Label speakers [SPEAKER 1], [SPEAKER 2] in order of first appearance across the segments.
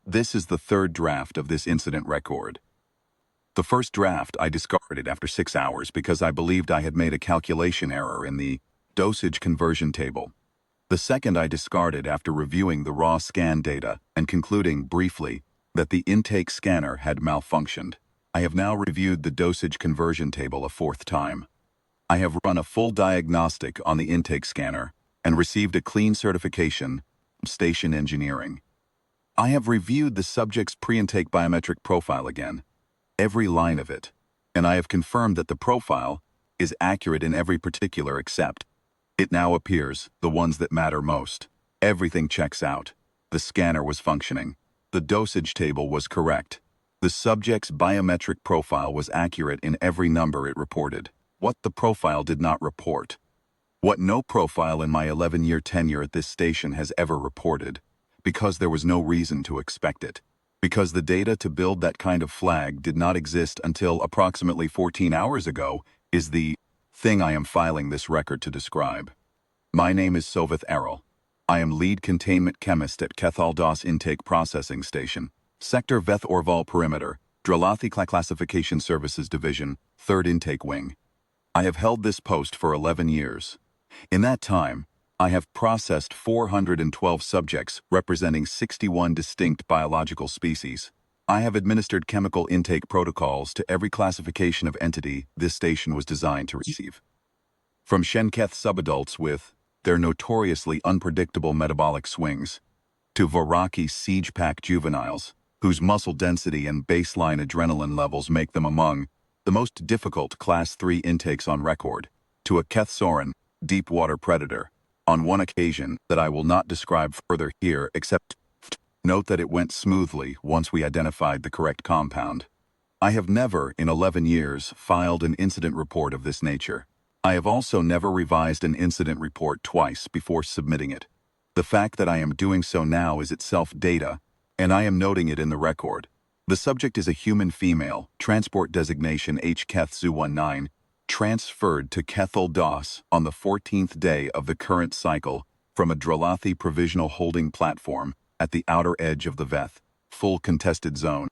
[SPEAKER 1] This is the third draft of this incident record. The first draft I discarded after 6 hours because I believed I had made a calculation error in the dosage conversion table. The second I discarded after reviewing the raw scan data and concluding briefly that the intake scanner had malfunctioned. I have now reviewed the dosage conversion table a fourth time. I have run a full diagnostic on the intake scanner and received a clean certification from Station Engineering. I have reviewed the subject's pre-intake biometric profile again, every line of it, and I have confirmed that the profile is accurate in every particular except it now appears the ones that matter most. Everything checks out. The scanner was functioning. The dosage table was correct. The subject's biometric profile was accurate in every number it reported. What the profile did not report. What no profile in my 11-year tenure at this station has ever reported, because there was no reason to expect it. Because the data to build that kind of flag did not exist until approximately 14 hours ago, is the thing I am filing this record to describe. My name is Sovith Errol. I am lead containment chemist at Kethal Das Intake Processing Station, Sector Veth Orval Perimeter, Dralathi Classification Services Division, 3rd Intake Wing. I have held this post for 11 years. In that time, I have processed 412 subjects representing 61 distinct biological species. I have administered chemical intake protocols to every classification of entity this station was designed to receive. From Shenketh subadults with their notoriously unpredictable metabolic swings, to Varaki siege pack juveniles, whose muscle density and baseline adrenaline levels make them among the most difficult Class 3 intakes on record, to a Keth Soren, deep water predator, on one occasion that I will not describe further here except note that it went smoothly once we identified the correct compound. I have never, in 11 years, filed an incident report of this nature. I have also never revised an incident report twice before submitting it. The fact that I am doing so now is itself data, and I am noting it in the record. The subject is a human female, transport designation HKETH-ZU19, transferred to Kethal Das on the 14th day of the current cycle from a Dralathi provisional holding platform at the outer edge of the Veth, full contested zone.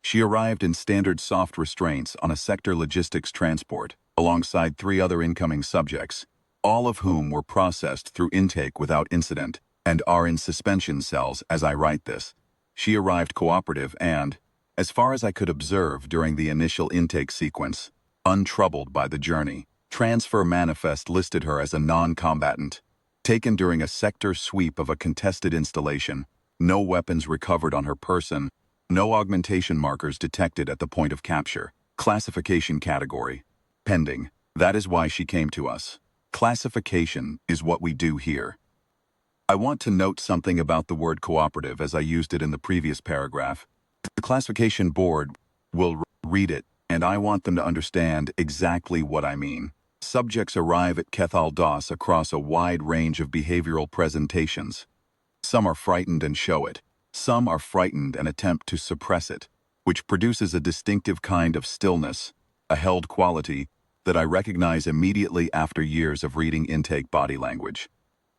[SPEAKER 1] She arrived in standard soft restraints on a sector logistics transport, alongside 3 other incoming subjects, all of whom were processed through intake without incident and are in suspension cells as I write this. She arrived cooperative and, as far as I could observe during the initial intake sequence, untroubled by the journey. Transfer manifest listed her as a non-combatant. Taken during a sector sweep of a contested installation, no weapons recovered on her person, no augmentation markers detected at the point of capture. Classification category: pending. That is why she came to us. Classification is what we do here. I want to note something about the word cooperative as I used it in the previous paragraph. The classification board will read it, and I want them to understand exactly what I mean. Subjects arrive at Kethal Das across a wide range of behavioral presentations. Some are frightened and show it. Some are frightened and attempt to suppress it, which produces a distinctive kind of stillness, a held quality that I recognize immediately after years of reading intake body language.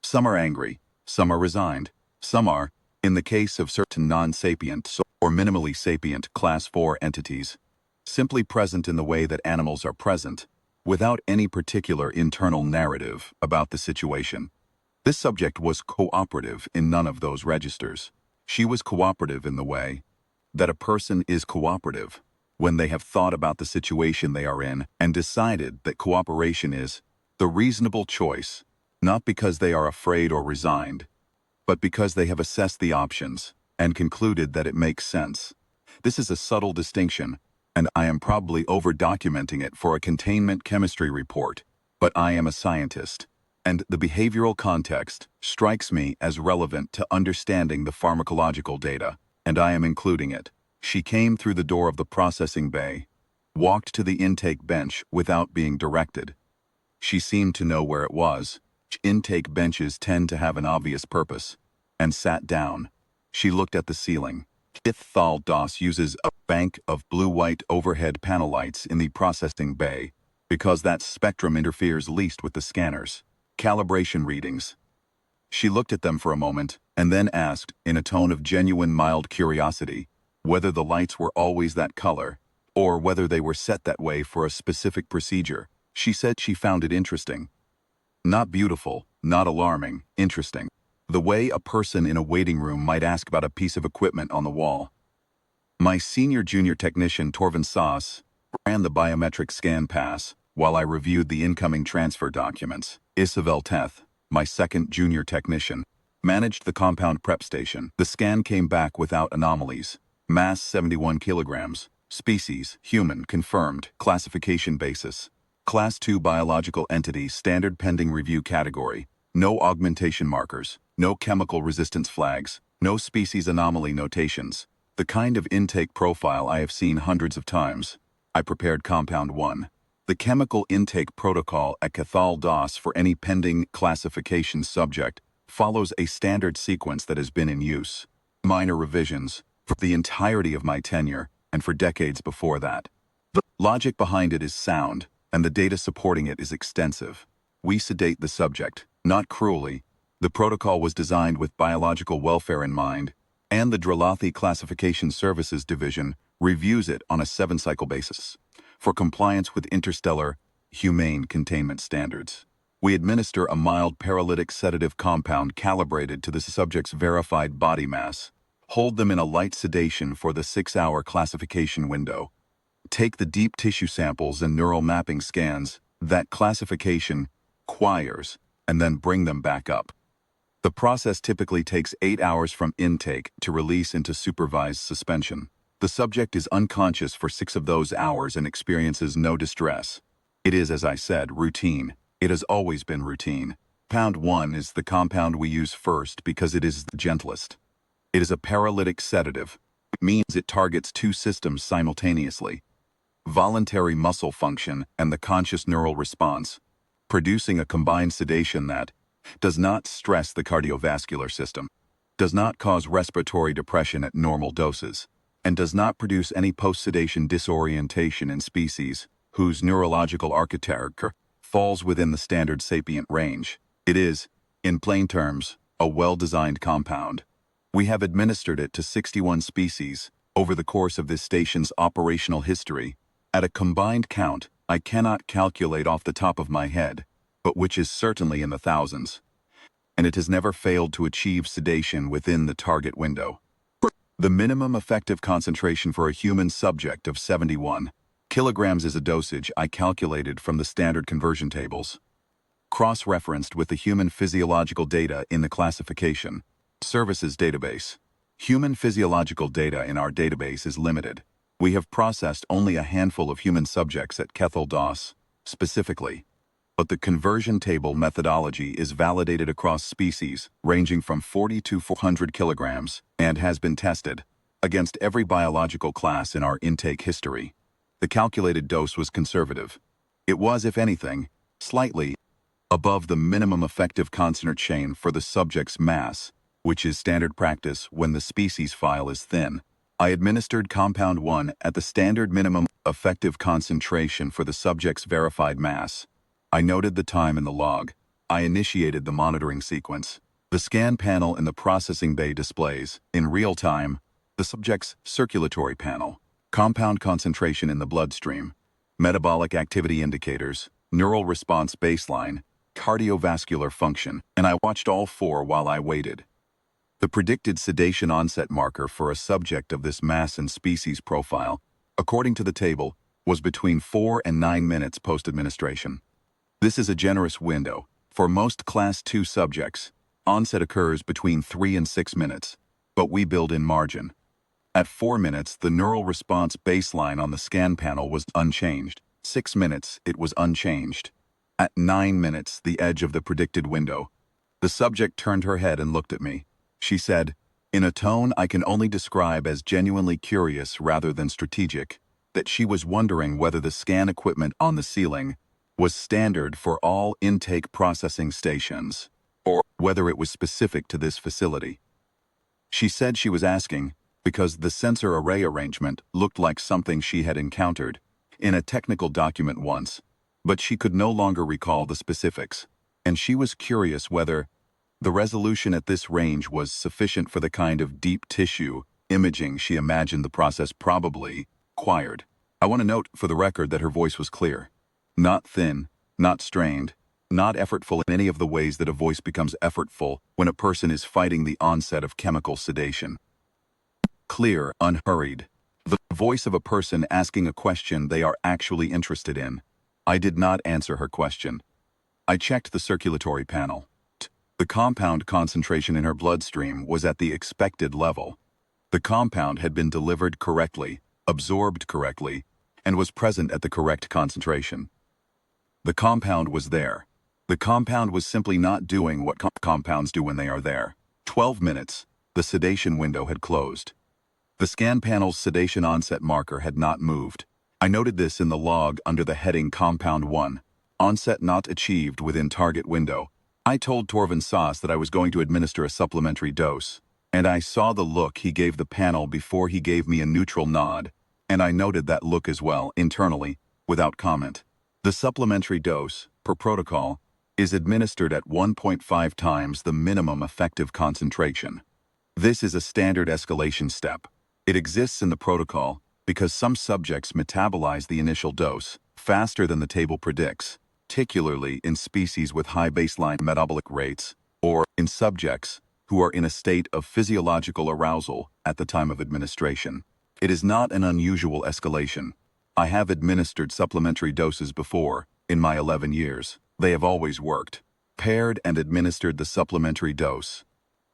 [SPEAKER 1] Some are angry. Some are resigned. Some are, in the case of certain non-sapient or minimally sapient Class 4 entities, simply present in the way that animals are present, without any particular internal narrative about the situation. This subject was cooperative in none of those registers. She was cooperative in the way that a person is cooperative when they have thought about the situation they are in and decided that cooperation is the reasonable choice, not because they are afraid or resigned, but because they have assessed the options and concluded that it makes sense. This is a subtle distinction, and I am probably over-documenting it for a containment chemistry report, but I am a scientist, and the behavioral context strikes me as relevant to understanding the pharmacological data, and I am including it. She came through the door of the processing bay, walked to the intake bench without being directed. She seemed to know where it was. Intake benches tend to have an obvious purpose, and sat down. She looked at the ceiling. Kethal Das uses a bank of blue-white overhead panel lights in the processing bay because that spectrum interferes least with the scanners. Calibration readings. She looked at them for a moment, and then asked, in a tone of genuine mild curiosity, whether the lights were always that color, or whether they were set that way for a specific procedure. She said she found it interesting. Not beautiful, not alarming, interesting. The way a person in a waiting room might ask about a piece of equipment on the wall. My senior junior technician Torvin Saas ran the biometric scan pass while I reviewed the incoming transfer documents. Isabel Teth, my second junior technician, managed the compound prep station. The scan came back without anomalies. Mass 71 kilograms. Species, human, confirmed. Classification basis. Class 2 biological entity, standard pending review category. No augmentation markers. No chemical resistance flags. No species anomaly notations. The kind of intake profile I have seen hundreds of times. I prepared Compound 1. The chemical intake protocol at Cathal DOS for any pending classification subject follows a standard sequence that has been in use. Minor revisions for the entirety of my tenure and for decades before that. The logic behind it is sound, and the data supporting it is extensive. We sedate the subject, not cruelly. The protocol was designed with biological welfare in mind, and the Dralathi Classification Services Division reviews it on a 7-cycle basis for compliance with interstellar, humane containment standards. We administer a mild paralytic sedative compound calibrated to the subject's verified body mass, hold them in a light sedation for the 6-hour classification window, take the deep tissue samples and neural mapping scans that classification requires, and then bring them back up. The process typically takes 8 hours from intake to release into supervised suspension. The subject is unconscious for 6 of those hours and experiences no distress. It is, as I said, routine. It has always been routine. Compound 1 is the compound we use first because it is the gentlest. It is a paralytic sedative. It means it targets 2 systems simultaneously: voluntary muscle function and the conscious neural response, producing a combined sedation that does not stress the cardiovascular system, does not cause respiratory depression at normal doses, and does not produce any post-sedation disorientation in species whose neurological architecture falls within the standard sapient range. It is, in plain terms, a well-designed compound. We have administered it to 61 species over the course of this station's operational history. At a combined count, I cannot calculate off the top of my head, but which is certainly in the thousands. And it has never failed to achieve sedation within the target window. The minimum effective concentration for a human subject of 71 kilograms is a dosage I calculated from the standard conversion tables, cross-referenced with the human physiological data in the classification services database. Human physiological data in our database is limited. We have processed only a handful of human subjects at Cathal DOS, specifically. But the conversion table methodology is validated across species ranging from 40 to 400 kilograms and has been tested against every biological class in our intake history. The calculated dose was conservative. It was, if anything, slightly above the minimum effective concentration for the subject's mass, which is standard practice when the species file is thin. I administered Compound 1 at the standard minimum effective concentration for the subject's verified mass. I noted the time in the log. I initiated the monitoring sequence. The scan panel in the processing bay displays, in real time, the subject's circulatory panel, compound concentration in the bloodstream, metabolic activity indicators, neural response baseline, cardiovascular function, and I watched all 4 while I waited. The predicted sedation onset marker for a subject of this mass and species profile, according to the table, was between 4 and 9 minutes post-administration. This is a generous window. For most Class 2 subjects, onset occurs between 3 and 6 minutes, but we build in margin. At 4 minutes, the neural response baseline on the scan panel was unchanged. 6 minutes, it was unchanged. At 9 minutes, the edge of the predicted window. The subject turned her head and looked at me. She said, in a tone I can only describe as genuinely curious rather than strategic, that she was wondering whether the scan equipment on the ceiling was standard for all intake processing stations, or whether it was specific to this facility. She said she was asking because the sensor array arrangement looked like something she had encountered in a technical document once, but she could no longer recall the specifics, and she was curious whether The resolution at this range was sufficient for the kind of deep tissue imaging she imagined the process probably required. I want to note for the record that her voice was clear. Not thin, not strained, not effortful in any of the ways that a voice becomes effortful when a person is fighting the onset of chemical sedation. Clear, unhurried. The voice of a person asking a question they are actually interested in. I did not answer her question. I checked the circulatory panel. The compound concentration in her bloodstream was at the expected level. The compound had been delivered correctly, absorbed correctly, and was present at the correct concentration. The compound was there. The compound was simply not doing what compounds do when they are there. 12 minutes. The sedation window had closed. The scan panel's sedation onset marker had not moved. I noted this in the log under the heading Compound 1. Onset not achieved within target window. I told Torvin Sauce that I was going to administer a supplementary dose, and I saw the look he gave the panel before he gave me a neutral nod, and I noted that look as well, internally, without comment. The supplementary dose, per protocol, is administered at 1.5 times the minimum effective concentration. This is a standard escalation step. It exists in the protocol because some subjects metabolize the initial dose faster than the table predicts, particularly in species with high baseline metabolic rates, or in subjects who are in a state of physiological arousal at the time of administration. It is not an unusual escalation. I have administered supplementary doses before, in my 11 years. They have always worked. Paired and administered the supplementary dose.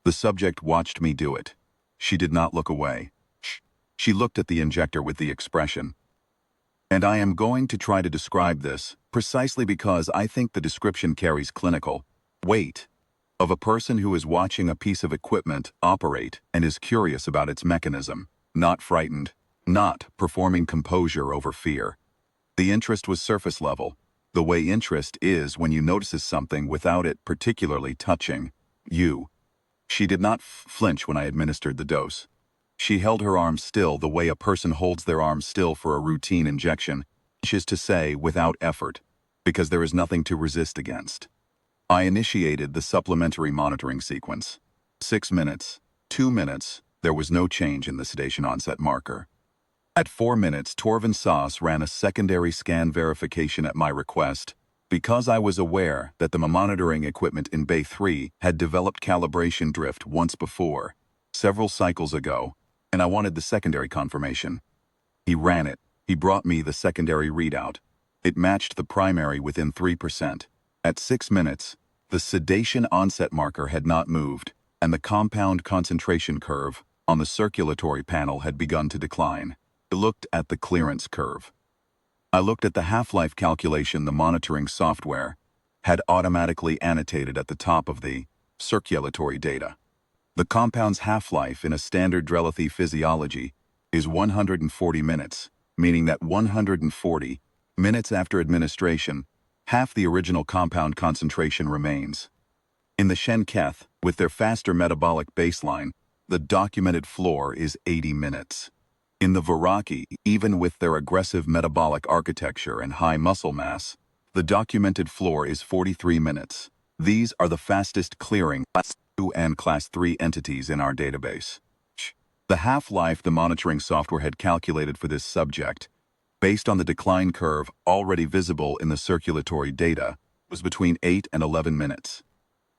[SPEAKER 1] The subject watched me do it. She did not look away. She looked at the injector with the expression. And I am going to try to describe this, precisely because I think the description carries clinical weight, of a person who is watching a piece of equipment operate and is curious about its mechanism, not frightened, not performing composure over fear. The interest was surface level, the way interest is when you notice something without it particularly touching you. She did not flinch when I administered the dose. She held her arm still the way a person holds their arm still for a routine injection, which is to say without effort, because there is nothing to resist against. I initiated the supplementary monitoring sequence. 6 minutes, 2 minutes, there was no change in the sedation onset marker. At 4 minutes, Torvin Sauce ran a secondary scan verification at my request, because I was aware that the monitoring equipment in Bay 3 had developed calibration drift once before, several cycles ago, and I wanted the secondary confirmation. He ran it. He brought me the secondary readout. It matched the primary within 3%. At 6 minutes, the sedation onset marker had not moved, and the compound concentration curve on the circulatory panel had begun to decline. I looked at the clearance curve. I looked at the half-life calculation the monitoring software had automatically annotated at the top of the circulatory data. The compound's half-life in a standard Drelithy physiology is 140 minutes, meaning that 140 minutes after administration, half the original compound concentration remains. In the Shenketh, with their faster metabolic baseline, the documented floor is 80 minutes. In the Viraki, even with their aggressive metabolic architecture and high muscle mass, the documented floor is 43 minutes. These are the fastest clearing Class 2 and Class 3 entities in our database. The half-life the monitoring software had calculated for this subject, based on the decline curve already visible in the circulatory data, was between 8 and 11 minutes.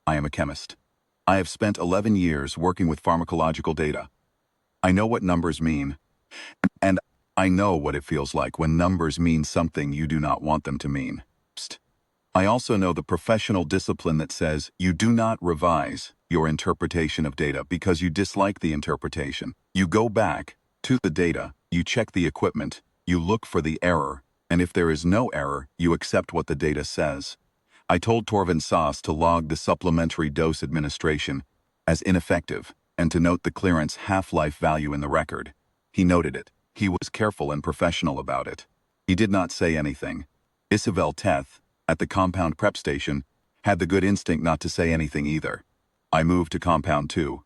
[SPEAKER 1] I am a chemist. I have spent 11 years working with pharmacological data. I know what numbers mean, and I know what it feels like when numbers mean something you do not want them to mean. I also know the professional discipline that says you do not revise your interpretation of data because you dislike the interpretation. You go back to the data, you check the equipment, you look for the error, and if there is no error, you accept what the data says. I told Torvin Sauce to log the supplementary dose administration as ineffective and to note the clearance half-life value in the record. He noted it. He was careful and professional about it. He did not say anything. Isabel Teth, at the compound prep station, had the good instinct not to say anything either. I moved to Compound 2.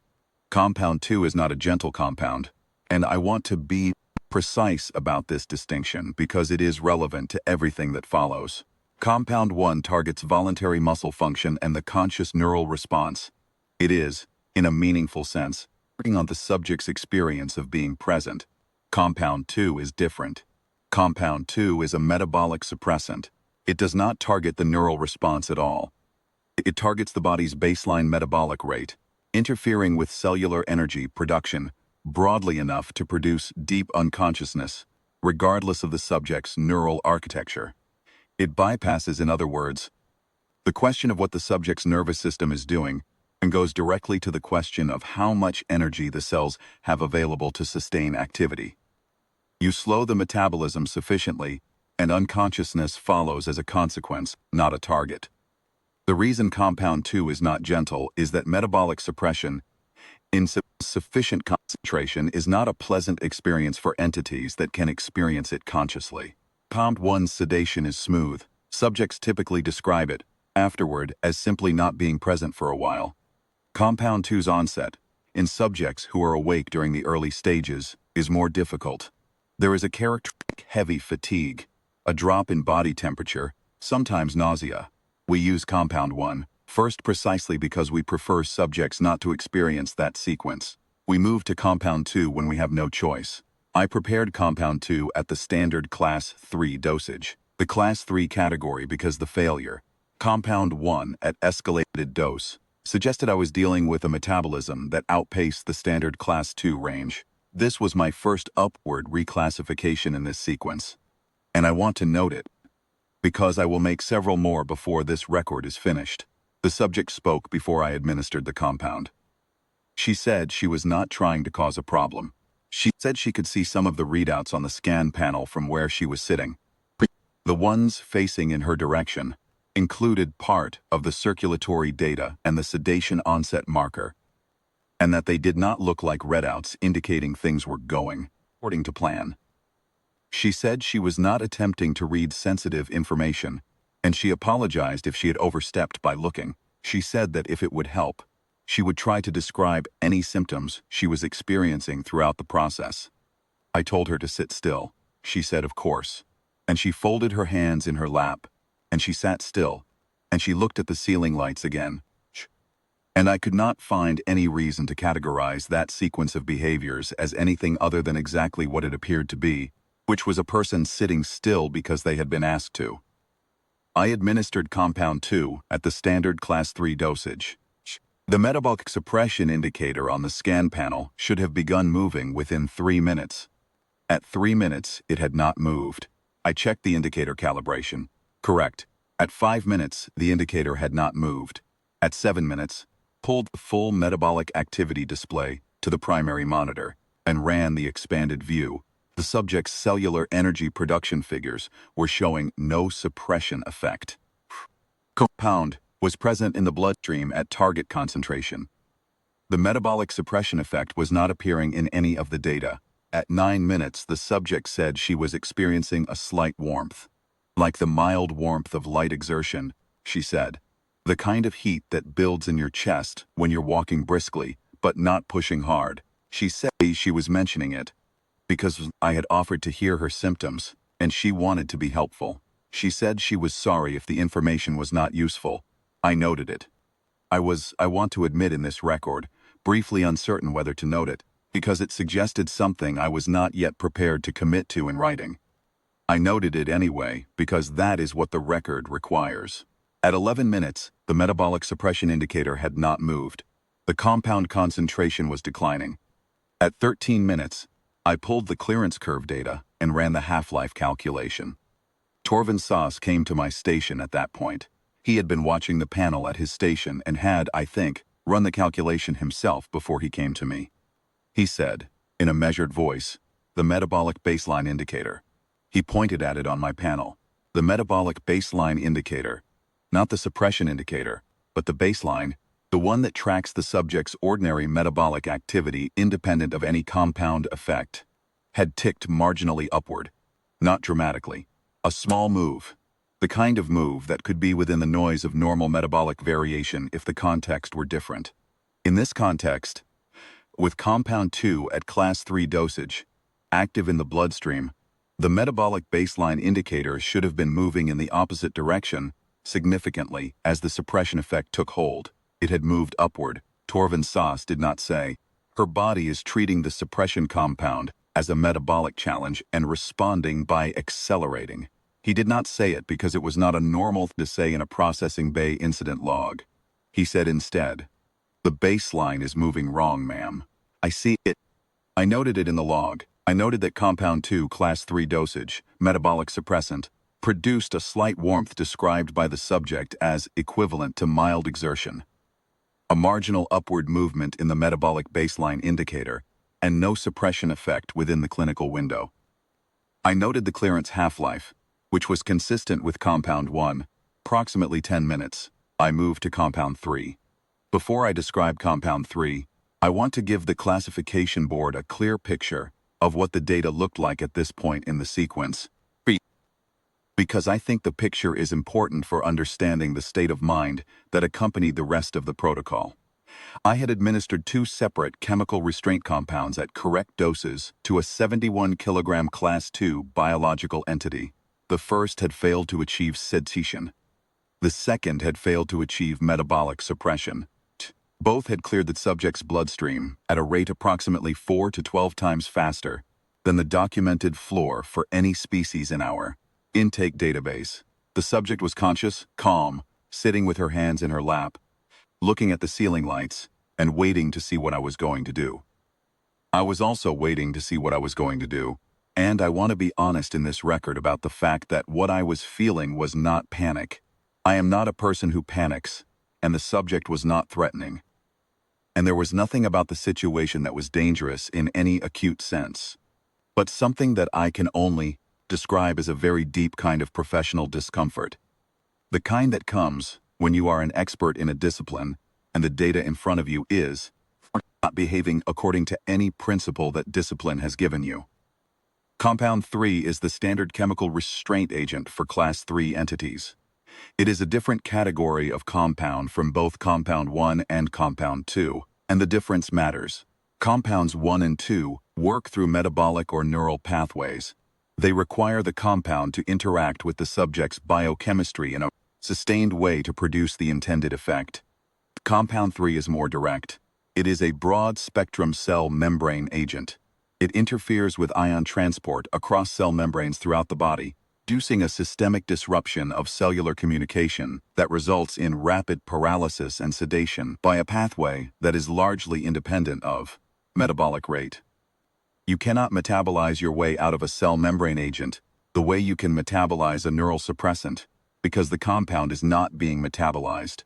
[SPEAKER 1] Compound 2 is not a gentle compound, and I want to be precise about this distinction because it is relevant to everything that follows. Compound 1 targets voluntary muscle function and the conscious neural response. It is, in a meaningful sense, working on the subject's experience of being present. Compound 2 is different. Compound 2 is a metabolic suppressant. It does not target the neural response at all. It targets the body's baseline metabolic rate, interfering with cellular energy production broadly enough to produce deep unconsciousness, regardless of the subject's neural architecture. It bypasses, in other words, the question of what the subject's nervous system is doing and goes directly to the question of how much energy the cells have available to sustain activity. You slow the metabolism sufficiently, and unconsciousness follows as a consequence, not a target. The reason compound 2 is not gentle is that metabolic suppression in sufficient concentration is not a pleasant experience for entities that can experience it consciously. Compound 1's sedation is smooth. Subjects typically describe it, afterward, as simply not being present for a while. Compound 2's onset, in subjects who are awake during the early stages, is more difficult. There is a characteristic heavy fatigue, a drop in body temperature, sometimes nausea. We use compound 1 first precisely because we prefer subjects not to experience that sequence. We move to compound 2 when we have no choice. I prepared compound 2 at the standard class 3 dosage, the class 3 category because the failure, compound 1 at escalated dose, suggested I was dealing with a metabolism that outpaced the standard class 2 range. This was my first upward reclassification in this sequence, and I want to note it, because I will make several more before this record is finished. The subject spoke before I administered the compound. She said she was not trying to cause a problem. She said she could see some of the readouts on the scan panel from where she was sitting. The ones facing in her direction included part of the circulatory data and the sedation onset marker, and that they did not look like readouts indicating things were going according to plan. She said she was not attempting to read sensitive information, and she apologized if she had overstepped by looking. She said that if it would help, she would try to describe any symptoms she was experiencing throughout the process. I told her to sit still. She said, of course. And she folded her hands in her lap, and she sat still, and she looked at the ceiling lights again. And I could not find any reason to categorize that sequence of behaviors as anything other than exactly what it appeared to be, which was a person sitting still because they had been asked to. I administered compound 2 at the standard class 3 dosage. The metabolic suppression indicator on the scan panel should have begun moving within 3 minutes. At 3 minutes, it had not moved. I checked the indicator calibration. Correct. At 5 minutes, the indicator had not moved. At 7 minutes, pulled the full metabolic activity display to the primary monitor and ran the expanded view. The subject's cellular energy production figures were showing no suppression effect. Compound was present in the bloodstream at target concentration. The metabolic suppression effect was not appearing in any of the data. At 9 minutes, the subject said she was experiencing a slight warmth. Like the mild warmth of light exertion, she said. The kind of heat that builds in your chest when you're walking briskly, but not pushing hard. She said she was mentioning it because I had offered to hear her symptoms, and she wanted to be helpful. She said she was sorry if the information was not useful. I noted it. I want to admit in this record, briefly uncertain whether to note it, because it suggested something I was not yet prepared to commit to in writing. I noted it anyway, because that is what the record requires. At 11 minutes, the metabolic suppression indicator had not moved. The compound concentration was declining. At 13 minutes, I pulled the clearance curve data and ran the half-life calculation. Torvin Saas came to my station at that point. He had been watching the panel at his station and had, I think, run the calculation himself before he came to me. He said, in a measured voice, the metabolic baseline indicator. He pointed at it on my panel. The metabolic baseline indicator, not the suppression indicator, but the baseline, the one that tracks the subject's ordinary metabolic activity independent of any compound effect, had ticked marginally upward, not dramatically. A small move, the kind of move that could be within the noise of normal metabolic variation if the context were different. In this context, with compound 2 at class 3 dosage, active in the bloodstream, the metabolic baseline indicator should have been moving in the opposite direction significantly as the suppression effect took hold. It had moved upward, Torvin Sauce did not say, her body is treating the suppression compound as a metabolic challenge and responding by accelerating. He did not say it because it was not a normal thing to say in a processing bay incident log. He said instead, "The baseline is moving wrong, ma'am. I see it." I noted it in the log. I noted that compound 2 class 3 dosage, metabolic suppressant, produced a slight warmth described by the subject as equivalent to mild exertion, a marginal upward movement in the metabolic baseline indicator, and no suppression effect within the clinical window. I noted the clearance half-life, which was consistent with compound 1, approximately 10 minutes. I moved to compound 3. Before I describe compound 3, I want to give the classification board a clear picture of what the data looked like at this point in the sequence, because I think the picture is important for understanding the state of mind that accompanied the rest of the protocol. I had administered 2 separate chemical restraint compounds at correct doses to a 71 kilogram class 2 biological entity. The first had failed to achieve satiation. The second had failed to achieve metabolic suppression. Both had cleared the subject's bloodstream at a rate approximately 4 to 12 times faster than the documented floor for any species in our intake database. The subject was conscious, calm, sitting with her hands in her lap, looking at the ceiling lights, and waiting to see what I was going to do. I was also waiting to see what I was going to do, and I want to be honest in this record about the fact that what I was feeling was not panic. I am not a person who panics, and the subject was not threatening. And there was nothing about the situation that was dangerous in any acute sense, but something that I can only describe as a very deep kind of professional discomfort. The kind that comes when you are an expert in a discipline and the data in front of you is not behaving according to any principle that discipline has given you. Compound 3 is the standard chemical restraint agent for class 3 entities. It is a different category of compound from both compound 1 and compound 2, and the difference matters. Compounds 1 and 2 work through metabolic or neural pathways. They require the compound to interact with the subject's biochemistry in a sustained way to produce the intended effect. Compound 3 is more direct. It is a broad-spectrum cell membrane agent. It interferes with ion transport across cell membranes throughout the body, inducing a systemic disruption of cellular communication that results in rapid paralysis and sedation by a pathway that is largely independent of metabolic rate. You cannot metabolize your way out of a cell membrane agent the way you can metabolize a neural suppressant, because the compound is not being metabolized.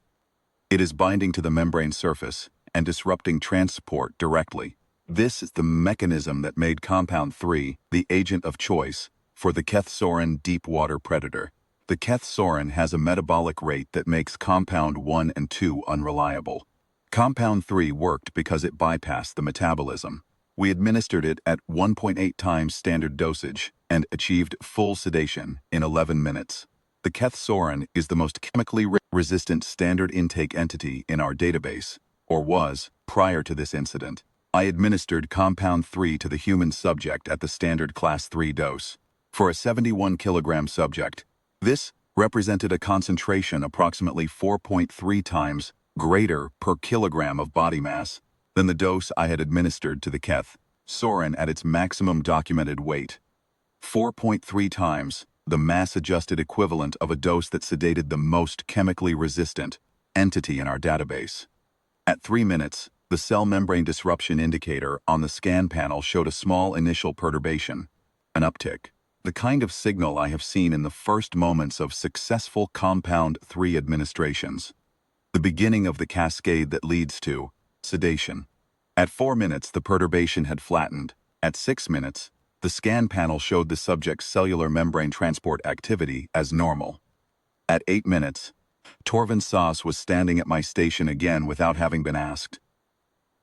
[SPEAKER 1] It is binding to the membrane surface and disrupting transport directly. This is the mechanism that made compound 3 the agent of choice for the kethsorin deep water predator. The kethsorin has a metabolic rate that makes compound 1 and 2 unreliable. Compound 3 worked because it bypassed the metabolism. We administered it at 1.8 times standard dosage and achieved full sedation in 11 minutes. The kethsorin is the most chemically resistant standard intake entity in our database, or was, prior to this incident. I administered compound 3 to the human subject at the standard class 3 dose. For a 71 kilogram subject, this represented a concentration approximately 4.3 times greater per kilogram of body mass than the dose I had administered to the kethsorin at its maximum documented weight. 4.3 times the mass-adjusted equivalent of a dose that sedated the most chemically resistant entity in our database. At 3 minutes, the cell membrane disruption indicator on the scan panel showed a small initial perturbation, an uptick, the kind of signal I have seen in the first moments of successful compound 3 administrations, the beginning of the cascade that leads to sedation. At 4 minutes, the perturbation had flattened. At 6 minutes, the scan panel showed the subject's cellular membrane transport activity as normal. At 8 minutes, Torvin Sauce was standing at my station again without having been asked.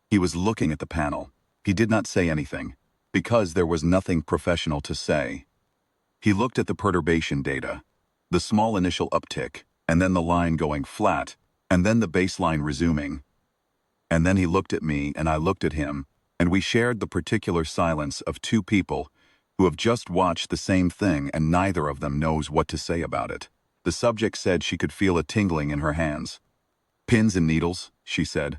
[SPEAKER 1] He was looking at the panel. He did not say anything, because there was nothing professional to say. He looked at the perturbation data, the small initial uptick, and then the line going flat, and then the baseline resuming. And then he looked at me and I looked at him, and we shared the particular silence of 2 people who have just watched the same thing and neither of them knows what to say about it. The subject said she could feel a tingling in her hands. "Pins and needles," she said.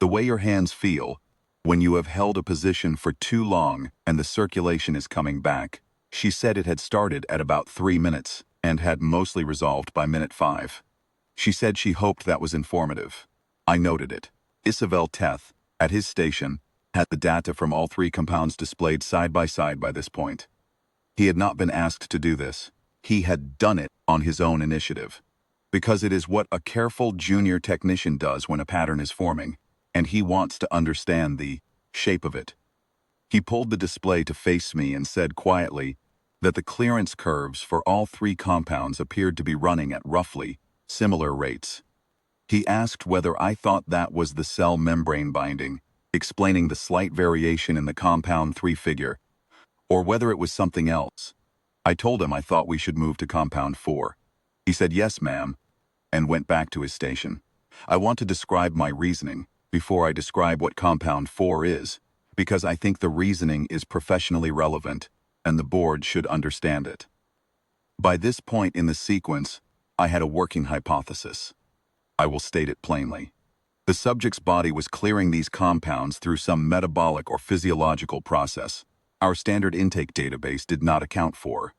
[SPEAKER 1] The way your hands feel when you have held a position for too long and the circulation is coming back. She said it had started at about 3 minutes and had mostly resolved by minute 5. She said she hoped that was informative. I noted it. Isabel Teth, at his station, had the data from all 3 compounds displayed side by this point. He had not been asked to do this. He had done it on his own initiative. Because it is what a careful junior technician does when a pattern is forming, and he wants to understand the shape of it. He pulled the display to face me and said quietly that the clearance curves for all 3 compounds appeared to be running at roughly similar rates. He asked whether I thought that was the cell membrane binding, explaining the slight variation in the compound 3 figure, or whether it was something else. I told him I thought we should move to compound 4. He said, "Yes, ma'am," and went back to his station. I want to describe my reasoning before I describe what compound 4 is, because I think the reasoning is professionally relevant and the board should understand it. By this point in the sequence, I had a working hypothesis. I will state it plainly. The subject's body was clearing these compounds through some metabolic or physiological process our standard intake database did not account for.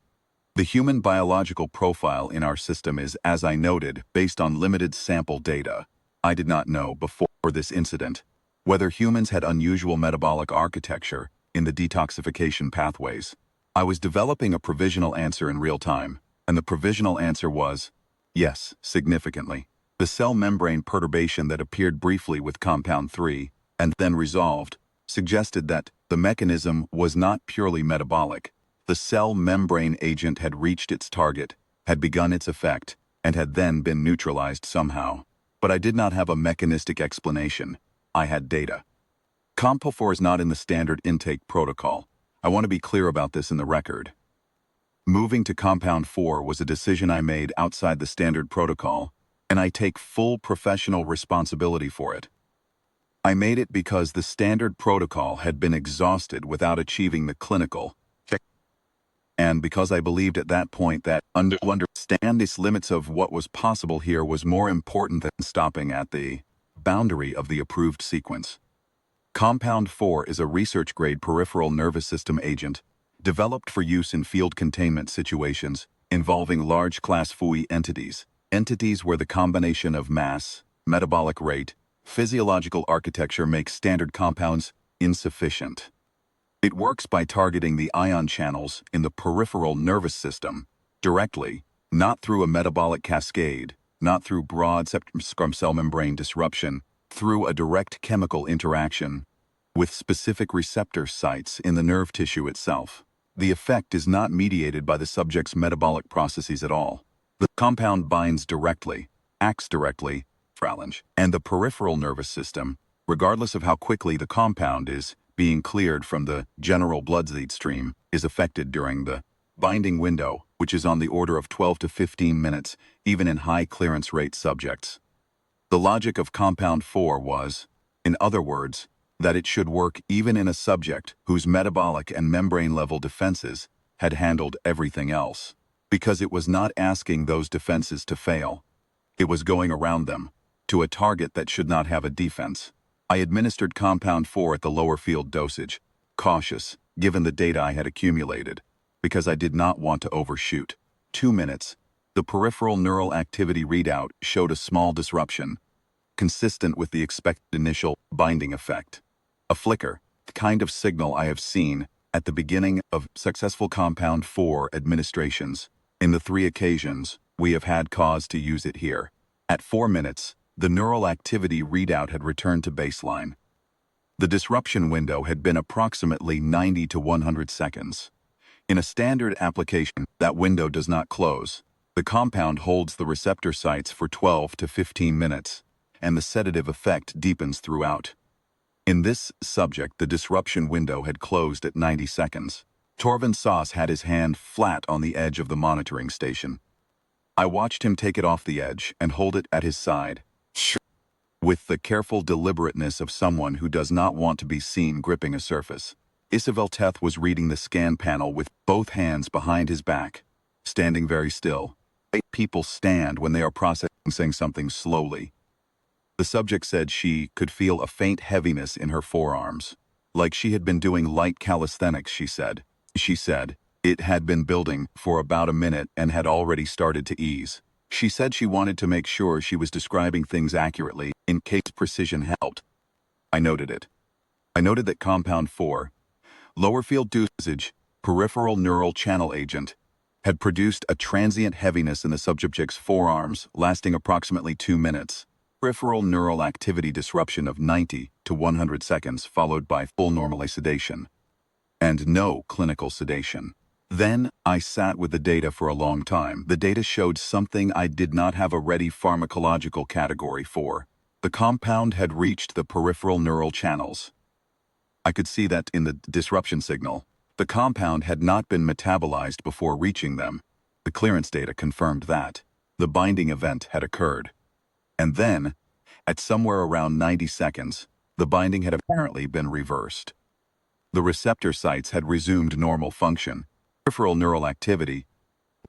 [SPEAKER 1] The human biological profile in our system is, as I noted, based on limited sample data. I did not know before this incident whether humans had unusual metabolic architecture in the detoxification pathways. I was developing a provisional answer in real time, and the provisional answer was, yes, significantly. The cell membrane perturbation that appeared briefly with compound 3 and then resolved suggested that the mechanism was not purely metabolic. The cell membrane agent had reached its target, had begun its effect, and had then been neutralized somehow. But I did not have a mechanistic explanation. I had data. Compo4 is not in the standard intake protocol. I want to be clear about this in the record. Moving to compound 4 was a decision I made outside the standard protocol, and I take full professional responsibility for it. I made it because the standard protocol had been exhausted without achieving the clinical check, and because I believed at that point that understand the limits of what was possible here was more important than stopping at the boundary of the approved sequence. Compound 4 is a research-grade peripheral nervous system agent developed for use in field containment situations involving large class FUI entities where the combination of mass, metabolic rate, physiological architecture makes standard compounds insufficient. It works by targeting the ion channels in the peripheral nervous system directly, not through a metabolic cascade, not through broad cell membrane disruption, through a direct chemical interaction with specific receptor sites in the nerve tissue itself. The effect is not mediated by the subject's metabolic processes at all. The compound binds directly, acts directly, and the peripheral nervous system, regardless of how quickly the compound is being cleared from the general blood stream, is affected during the binding window, which is on the order of 12 to 15 minutes, even in high clearance rate subjects. The logic of compound 4 was, in other words, that it should work even in a subject whose metabolic and membrane level defenses had handled everything else, because it was not asking those defenses to fail. It was going around them, to a target that should not have a defense. I administered compound 4 at the lower field dosage, cautious, given the data I had accumulated, because I did not want to overshoot. 2 minutes. The peripheral neural activity readout showed a small disruption, consistent with the expected initial binding effect. A flicker, the kind of signal I have seen at the beginning of successful compound 4 administrations. In the 3 occasions, we have had cause to use it here. At 4 minutes, the neural activity readout had returned to baseline. The disruption window had been approximately 90 to 100 seconds. In a standard application, that window does not close. The compound holds the receptor sites for 12 to 15 minutes, and the sedative effect deepens throughout. In this subject, the disruption window had closed at 90 seconds. Torvin Sauce had his hand flat on the edge of the monitoring station. I watched him take it off the edge and hold it at his side, with the careful deliberateness of someone who does not want to be seen gripping a surface. Isabel Teth was reading the scan panel with both hands behind his back, standing very still. People stand when they are processing something slowly. The subject said she could feel a faint heaviness in her forearms, like she had been doing light calisthenics, she said. She said it had been building for about a minute and had already started to ease. She said she wanted to make sure she was describing things accurately in case precision helped. I noted it. I noted that compound 4, lower field dosage, peripheral neural channel agent, had produced a transient heaviness in the subject's forearms lasting approximately 2 minutes. Peripheral neural activity disruption of 90 to 100 seconds followed by full normalized sedation. And no clinical sedation. Then, I sat with the data for a long time. The data showed something I did not have a ready pharmacological category for. The compound had reached the peripheral neural channels. I could see that in the disruption signal. The compound had not been metabolized before reaching them. The clearance data confirmed that. The binding event had occurred. And then, at somewhere around 90 seconds, the binding had apparently been reversed. The receptor sites had resumed normal function. Peripheral neural activity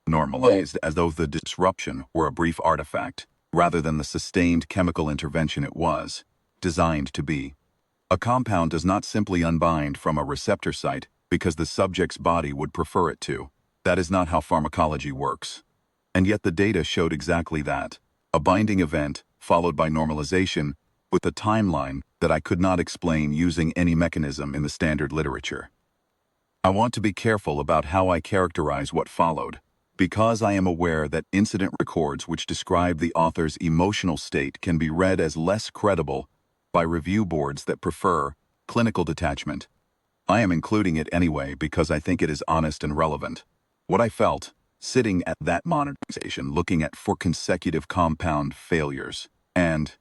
[SPEAKER 1] normalized as though the disruption were a brief artifact, rather than the sustained chemical intervention it was designed to be. A compound does not simply unbind from a receptor site because the subject's body would prefer it to. That is not how pharmacology works. And yet the data showed exactly that. A binding event, followed by normalization, with a timeline that I could not explain using any mechanism in the standard literature. I want to be careful about how I characterize what followed, because I am aware that incident records which describe the author's emotional state can be read as less credible by review boards that prefer clinical detachment. I am including it anyway because I think it is honest and relevant. What I felt, sitting at that monitoring looking at 4 consecutive compound failures, and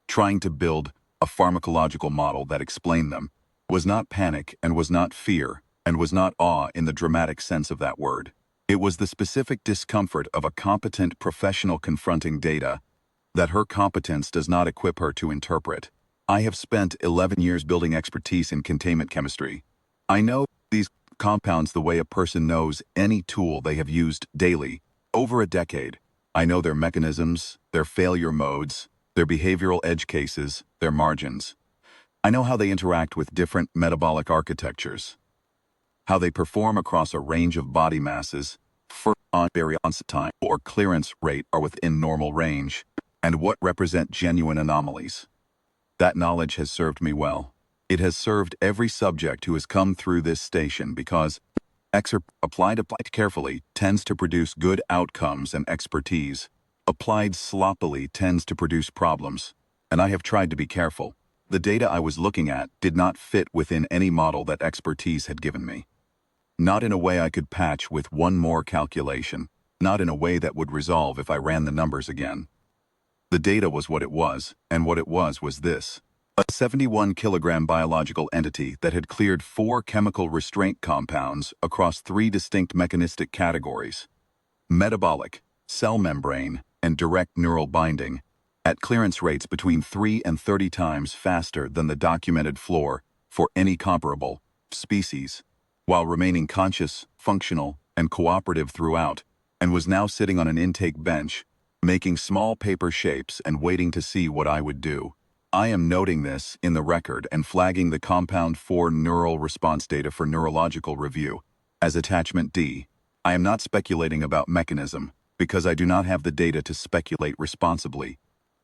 [SPEAKER 1] trying to build a pharmacological model that explained them, was not panic and was not fear and was not awe in the dramatic sense of that word. It was the specific discomfort of a competent professional confronting data that her competence does not equip her to interpret. I have spent 11 years building expertise in containment chemistry. I know these compounds the way a person knows any tool they have used daily. Over a decade, I know their mechanisms, their failure modes, their behavioral edge cases, their margins. I know how they interact with different metabolic architectures, how they perform across a range of body masses, onset time or clearance rate are within normal range, and what represent genuine anomalies. That knowledge has served me well. It has served every subject who has come through this station because applied carefully tends to produce good outcomes and expertise. Applied sloppily tends to produce problems. And I have tried to be careful. The data I was looking at did not fit within any model that expertise had given me. Not in a way I could patch with one more calculation. Not in a way that would resolve if I ran the numbers again. The data was what it was, and what it was this. A 71-kilogram biological entity that had cleared 4 chemical restraint compounds across 3 distinct mechanistic categories: metabolic, cell membrane, and direct neural binding, at clearance rates between 3 and 30 times faster than the documented floor for any comparable species, while remaining conscious, functional, and cooperative throughout, and was now sitting on an intake bench, making small paper shapes and waiting to see what I would do. I am noting this in the record and flagging the compound 4 neural response data for neurological review as attachment D. I am not speculating about mechanism because I do not have the data to speculate responsibly.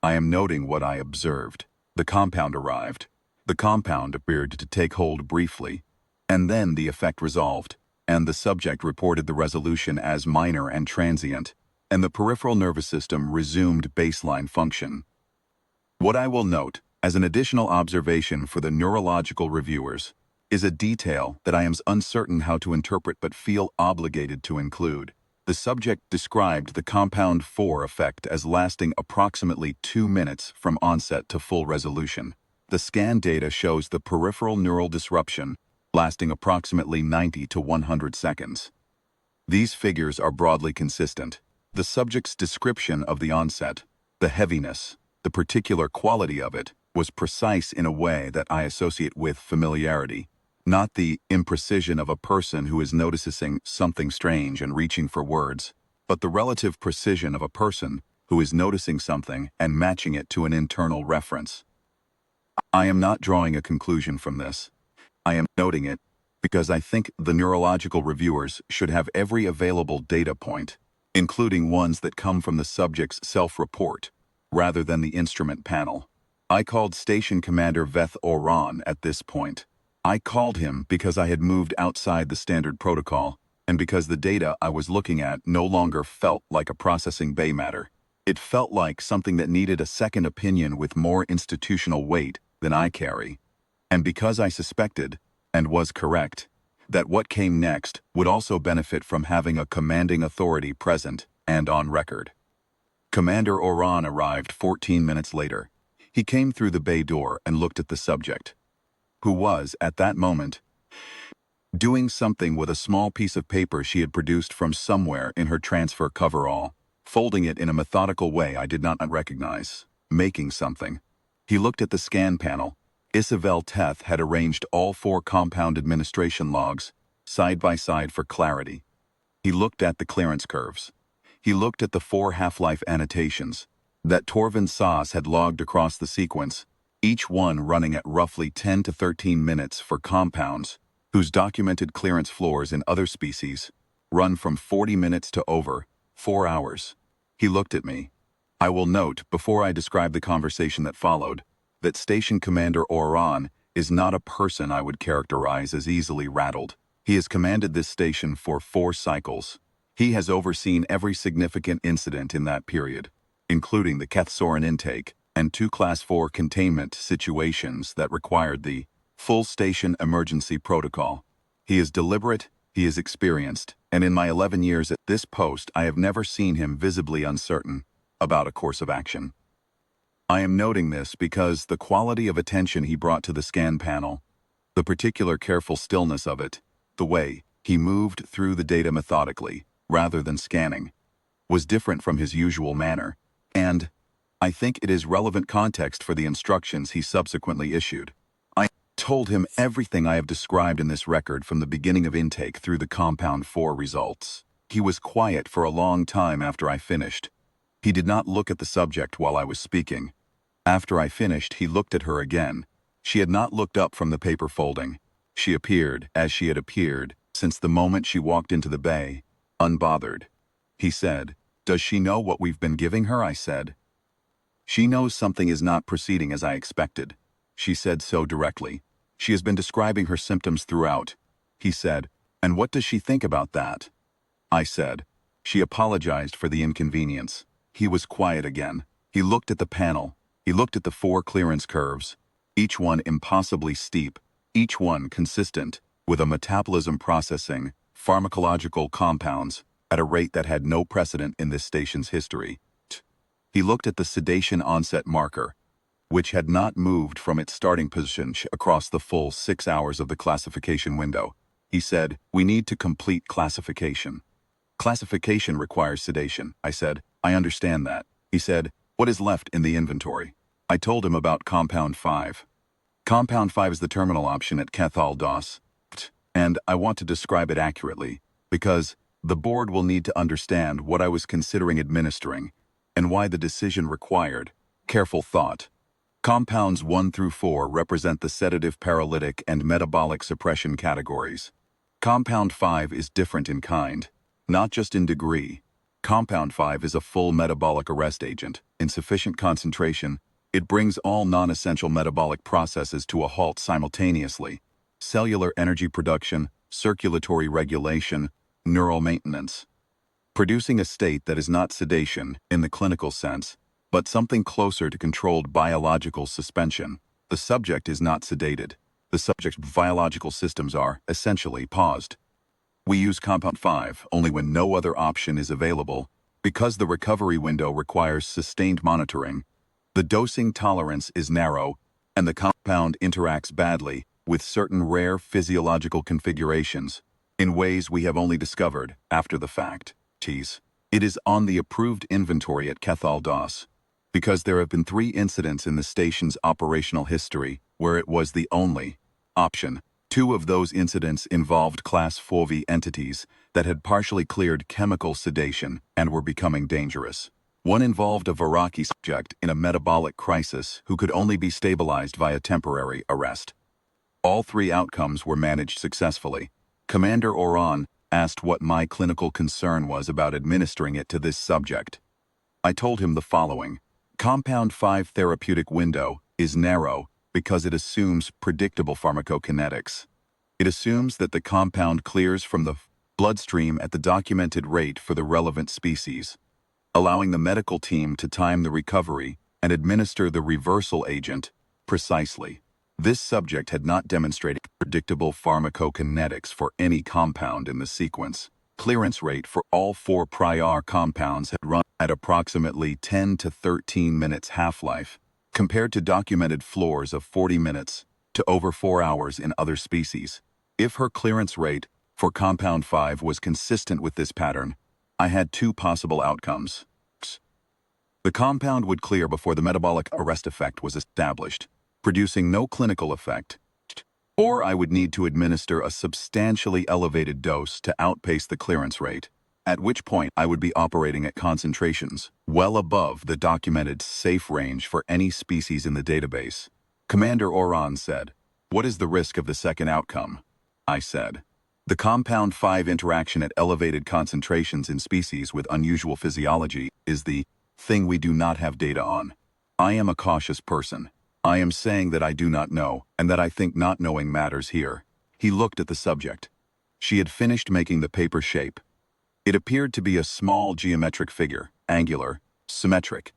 [SPEAKER 1] I am noting what I observed. The compound arrived. The compound appeared to take hold briefly, and then the effect resolved, and the subject reported the resolution as minor and transient, and the peripheral nervous system resumed baseline function. What I will note, as an additional observation for the neurological reviewers, is a detail that I am uncertain how to interpret but feel obligated to include. The subject described the compound 4 effect as lasting approximately 2 minutes from onset to full resolution. The scan data shows the peripheral neural disruption lasting approximately 90 to 100 seconds. These figures are broadly consistent. The subject's description of the onset, the heaviness, the particular quality of it, was precise in a way that I associate with familiarity, not the imprecision of a person who is noticing something strange and reaching for words, but the relative precision of a person who is noticing something and matching it to an internal reference. I am not drawing a conclusion from this. I am noting it because I think the neurological reviewers should have every available data point, including ones that come from the subject's self-report, rather than the instrument panel. I called Station Commander Veth Oran at this point. I called him because I had moved outside the standard protocol, and because the data I was looking at no longer felt like a processing bay matter. It felt like something that needed a second opinion with more institutional weight than I carry. And because I suspected, and was correct, that what came next would also benefit from having a commanding authority present and on record. Commander Oran arrived 14 minutes later. He came through the bay door and looked at the subject, who was, at that moment, doing something with a small piece of paper she had produced from somewhere in her transfer coverall, folding it in a methodical way I did not recognize, making something. He looked at the scan panel. Isabel Teth had arranged all 4 compound administration logs, side by side for clarity. He looked at the clearance curves. He looked at the 4 half-life annotations that Torvin Saas had logged across the sequence, each one running at roughly 10 to 13 minutes for compounds, whose documented clearance floors in other species run from 40 minutes to over 4 hours. He looked at me. I will note, before I describe the conversation that followed, that Station Commander Oran is not a person I would characterize as easily rattled. He has commanded this station for 4 cycles. He has overseen every significant incident in that period, including the Kethsoran intake and 2 Class 4 containment situations that required the full station emergency protocol. He is deliberate, he is experienced, and in my 11 years at this post I have never seen him visibly uncertain about a course of action. I am noting this because the quality of attention he brought to the scan panel, the particular careful stillness of it, the way he moved through the data methodically, rather than scanning, was different from his usual manner, and I think it is relevant context for the instructions he subsequently issued. I told him everything I have described in this record from the beginning of intake through the Compound 4 results. He was quiet for a long time after I finished. He did not look at the subject while I was speaking. After I finished, he looked at her again. She had not looked up from the paper folding. She appeared, as she had appeared, since the moment she walked into the bay, unbothered. He said, "Does she know what we've been giving her?" I said. "She knows something is not proceeding as I expected." She said so directly. "She has been describing her symptoms throughout." He said, "And what does she think about that?" I said, "She apologized for the inconvenience." He was quiet again. He looked at the panel. He looked at the 4 clearance curves, each one impossibly steep, each one consistent with a metabolism processing pharmacological compounds at a rate that had no precedent in this station's history. He looked at the sedation onset marker, which had not moved from its starting position across the full 6 hours of the classification window. He said, "We need to complete classification." "Classification requires sedation," I said. "I understand that." He said, "What is left in the inventory?" I told him about Compound 5. Compound 5 is the terminal option at Cathal DOS, and I want to describe it accurately, because the board will need to understand what I was considering administering, and why the decision required careful thought. Compounds 1 through 4 represent the sedative, paralytic, and metabolic suppression categories. Compound 5 is different in kind, not just in degree. Compound 5 is a full metabolic arrest agent. In sufficient concentration, it brings all non-essential metabolic processes to a halt simultaneously: cellular energy production, circulatory regulation, neural maintenance. Producing a state that is not sedation in the clinical sense, but something closer to controlled biological suspension. The subject is not sedated. The subject's biological systems are, essentially, paused. We use Compound 5 only when no other option is available, because the recovery window requires sustained monitoring. The dosing tolerance is narrow, and the compound interacts badly with certain rare physiological configurations in ways we have only discovered after the fact. It is on the approved inventory at Cathal DOS, because there have been 3 incidents in the station's operational history where it was the only option. 2 of those incidents involved Class 4V entities that had partially cleared chemical sedation and were becoming dangerous. One involved a Viraki subject in a metabolic crisis who could only be stabilized via temporary arrest. All three outcomes were managed successfully. Commander Oran asked what my clinical concern was about administering it to this subject. I told him the following. Compound 5 therapeutic window is narrow because it assumes predictable pharmacokinetics. It assumes that the compound clears from the bloodstream at the documented rate for the relevant species, allowing the medical team to time the recovery and administer the reversal agent precisely. This subject had not demonstrated predictable pharmacokinetics for any compound in the sequence. Clearance rate for all 4 prior compounds had run at approximately 10 to 13 minutes half-life, compared to documented floors of 40 minutes to over 4 hours in other species. If her clearance rate for compound 5 was consistent with this pattern, I had 2 possible outcomes. The compound would clear before the metabolic arrest effect was established, producing no clinical effect, or I would need to administer a substantially elevated dose to outpace the clearance rate, at which point I would be operating at concentrations well above the documented safe range for any species in the database. Commander Oran said, "What is the risk of the second outcome?" I said, "The compound 5 interaction at elevated concentrations in species with unusual physiology is the thing we do not have data on. I am a cautious person. I am saying that I do not know, and that I think not knowing matters here." He looked at the subject. She had finished making the paper shape. It appeared to be a small geometric figure, angular, symmetric,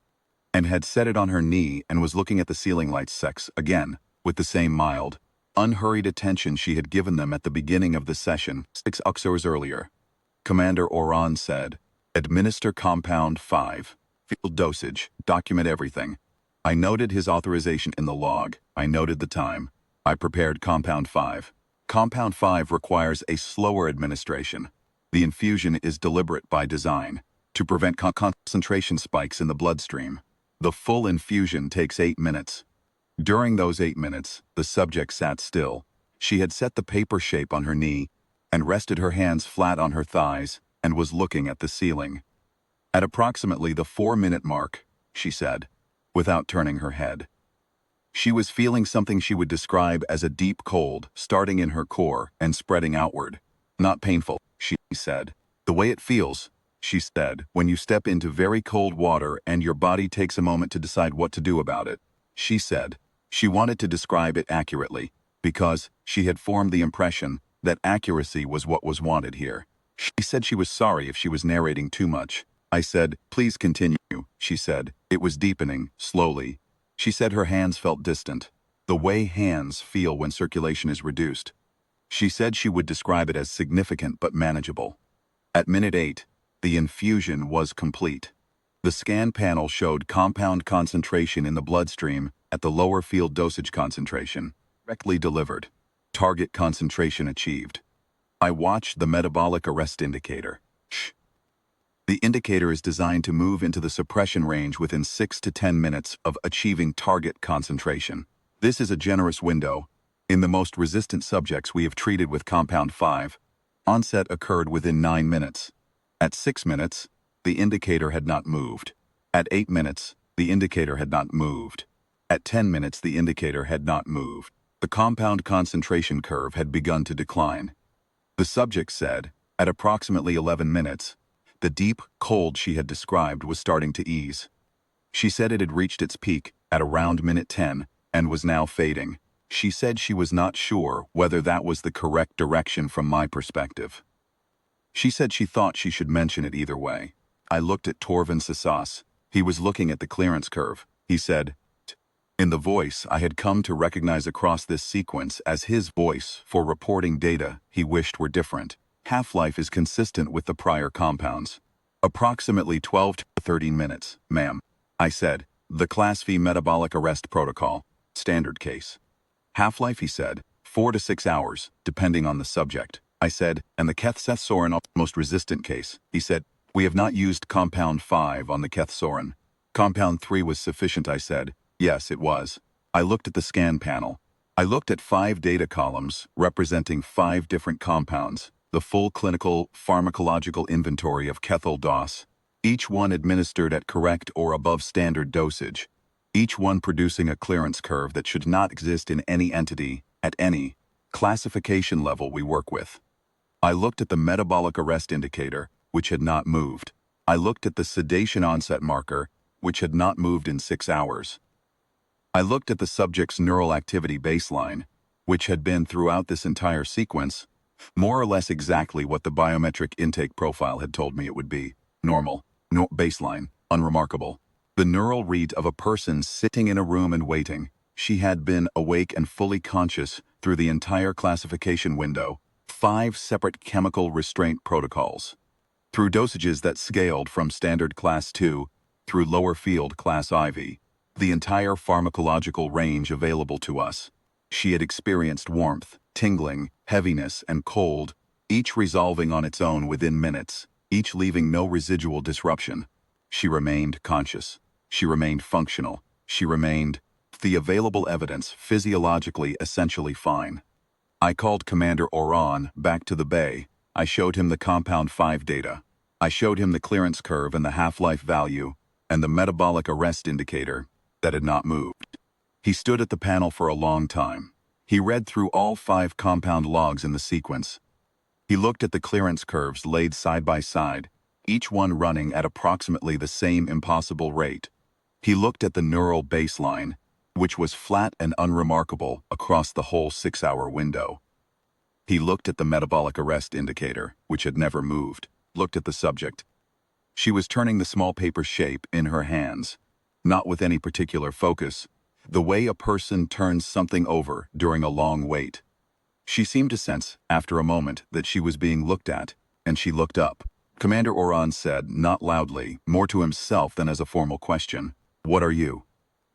[SPEAKER 1] and had set it on her knee and was looking at the ceiling lights again, with the same mild, unhurried attention she had given them at the beginning of the session 6 hours earlier. Commander Oran said, "Administer compound 5. Field dosage. Document everything." I noted his authorization in the log. I noted the time. I prepared compound 5. Compound 5 requires a slower administration. The infusion is deliberate by design, to prevent concentration spikes in the bloodstream. The full infusion takes 8 minutes. During those 8 minutes, the subject sat still. She had set the paper shape on her knee and rested her hands flat on her thighs and was looking at the ceiling. At approximately the 4-minute mark, she said, without turning her head. She was feeling something she would describe as a deep cold starting in her core and spreading outward. "Not painful," she said. "The way it feels," she said, "when you step into very cold water and your body takes a moment to decide what to do about it." She said she wanted to describe it accurately because she had formed the impression that accuracy was what was wanted here. She said she was sorry if she was narrating too much. I said, "Please continue," she said. It was deepening, slowly. She said her hands felt distant, the way hands feel when circulation is reduced. She said she would describe it as significant but manageable. At minute 8, the infusion was complete. The scan panel showed compound concentration in the bloodstream at the lower field dosage concentration, correctly delivered. Target concentration achieved. I watched the metabolic arrest indicator. The indicator is designed to move into the suppression range within 6 to 10 minutes of achieving target concentration. This is a generous window. In the most resistant subjects we have treated with compound 5, onset occurred within 9 minutes. At 6 minutes, the indicator had not moved. At 8 minutes, the indicator had not moved. At 10 minutes, the indicator had not moved. The compound concentration curve had begun to decline. The subject said, at approximately 11 minutes, the deep cold she had described was starting to ease. She said it had reached its peak at around minute 10 and was now fading. She said she was not sure whether that was the correct direction from my perspective. She said she thought she should mention it either way. I looked at Torvin Sasas. He was looking at the clearance curve. He said, in the voice I had come to recognize across this sequence as his voice for reporting data he wished were different. Half-life is consistent with the prior compounds. Approximately 12 to 13 minutes, ma'am. I said, the Class V metabolic arrest protocol, standard case. Half-life, he said, 4 to 6 hours, depending on the subject. I said, and the Keth-Sorin most resistant case. He said, we have not used compound 5 on the Keth-Sorin. Compound 3 was sufficient, I said. Yes, it was. I looked at the scan panel. I looked at 5 data columns representing 5 different compounds, the full clinical pharmacological inventory of kethyl DOS. each one administered at correct or above standard dosage, each one producing a clearance curve that should not exist in any entity at any classification level we work with. I looked at the metabolic arrest indicator, which had not moved. I looked at the sedation onset marker, which had not moved in 6 hours. I looked at the subject's neural activity baseline, which had been throughout this entire sequence, more or less exactly what the biometric intake profile had told me it would be. Normal, baseline, unremarkable. The neural read of a person sitting in a room and waiting. She had been awake and fully conscious through the entire classification window, 5 separate chemical restraint protocols. Through dosages that scaled from standard class 2 through lower field class IV, the entire pharmacological range available to us. She had experienced warmth, tingling, heaviness, and cold, each resolving on its own within minutes, each leaving no residual disruption. She remained conscious. She remained functional. She remained, the available evidence, physiologically essentially fine. I called Commander Oran back to the bay. I showed him the compound 5 data. I showed him the clearance curve and the half-life value, and the metabolic arrest indicator that had not moved. He stood at the panel for a long time. He read through all 5 compound logs in the sequence. He looked at the clearance curves laid side by side, each one running at approximately the same impossible rate. He looked at the neural baseline, which was flat and unremarkable across the whole 6-hour window. He looked at the metabolic arrest indicator, which had never moved, looked at the subject. She was turning the small paper shape in her hands, not with any particular focus, the way a person turns something over during a long wait. She seemed to sense, after a moment, that she was being looked at, and she looked up. Commander Oran said, not loudly, more to himself than as a formal question, "What are you?"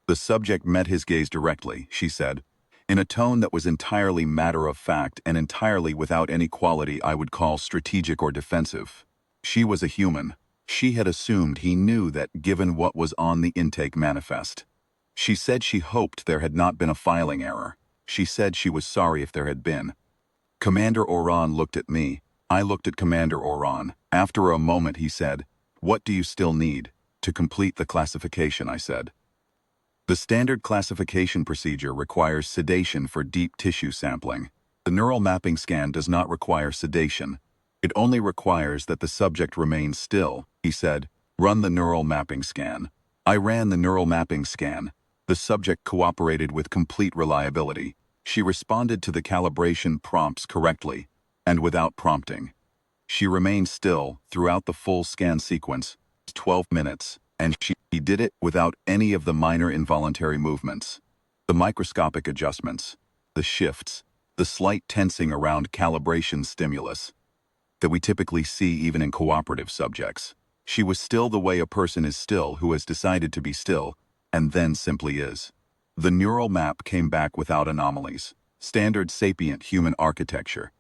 [SPEAKER 1] The subject met his gaze directly, she said, in a tone that was entirely matter-of-fact and entirely without any quality I would call strategic or defensive. She was a human. She had assumed he knew that given what was on the intake manifest. She said she hoped there had not been a filing error. She said she was sorry if there had been. Commander Oran looked at me. I looked at Commander Oran. After a moment he said, "What do you still need?" "To complete the classification," I said. The standard classification procedure requires sedation for deep tissue sampling. The neural mapping scan does not require sedation. It only requires that the subject remain still, he said. Run the neural mapping scan. I ran the neural mapping scan. The subject cooperated with complete reliability. She responded to the calibration prompts correctly, and without prompting. She remained still throughout the full scan sequence, 12 minutes, and she did it without any of the minor involuntary movements, the microscopic adjustments, the shifts, the slight tensing around calibration stimulus that we typically see even in cooperative subjects. She was still the way a person is still who has decided to be still, and then simply is. The neural map came back without anomalies. Standard sapient human architecture.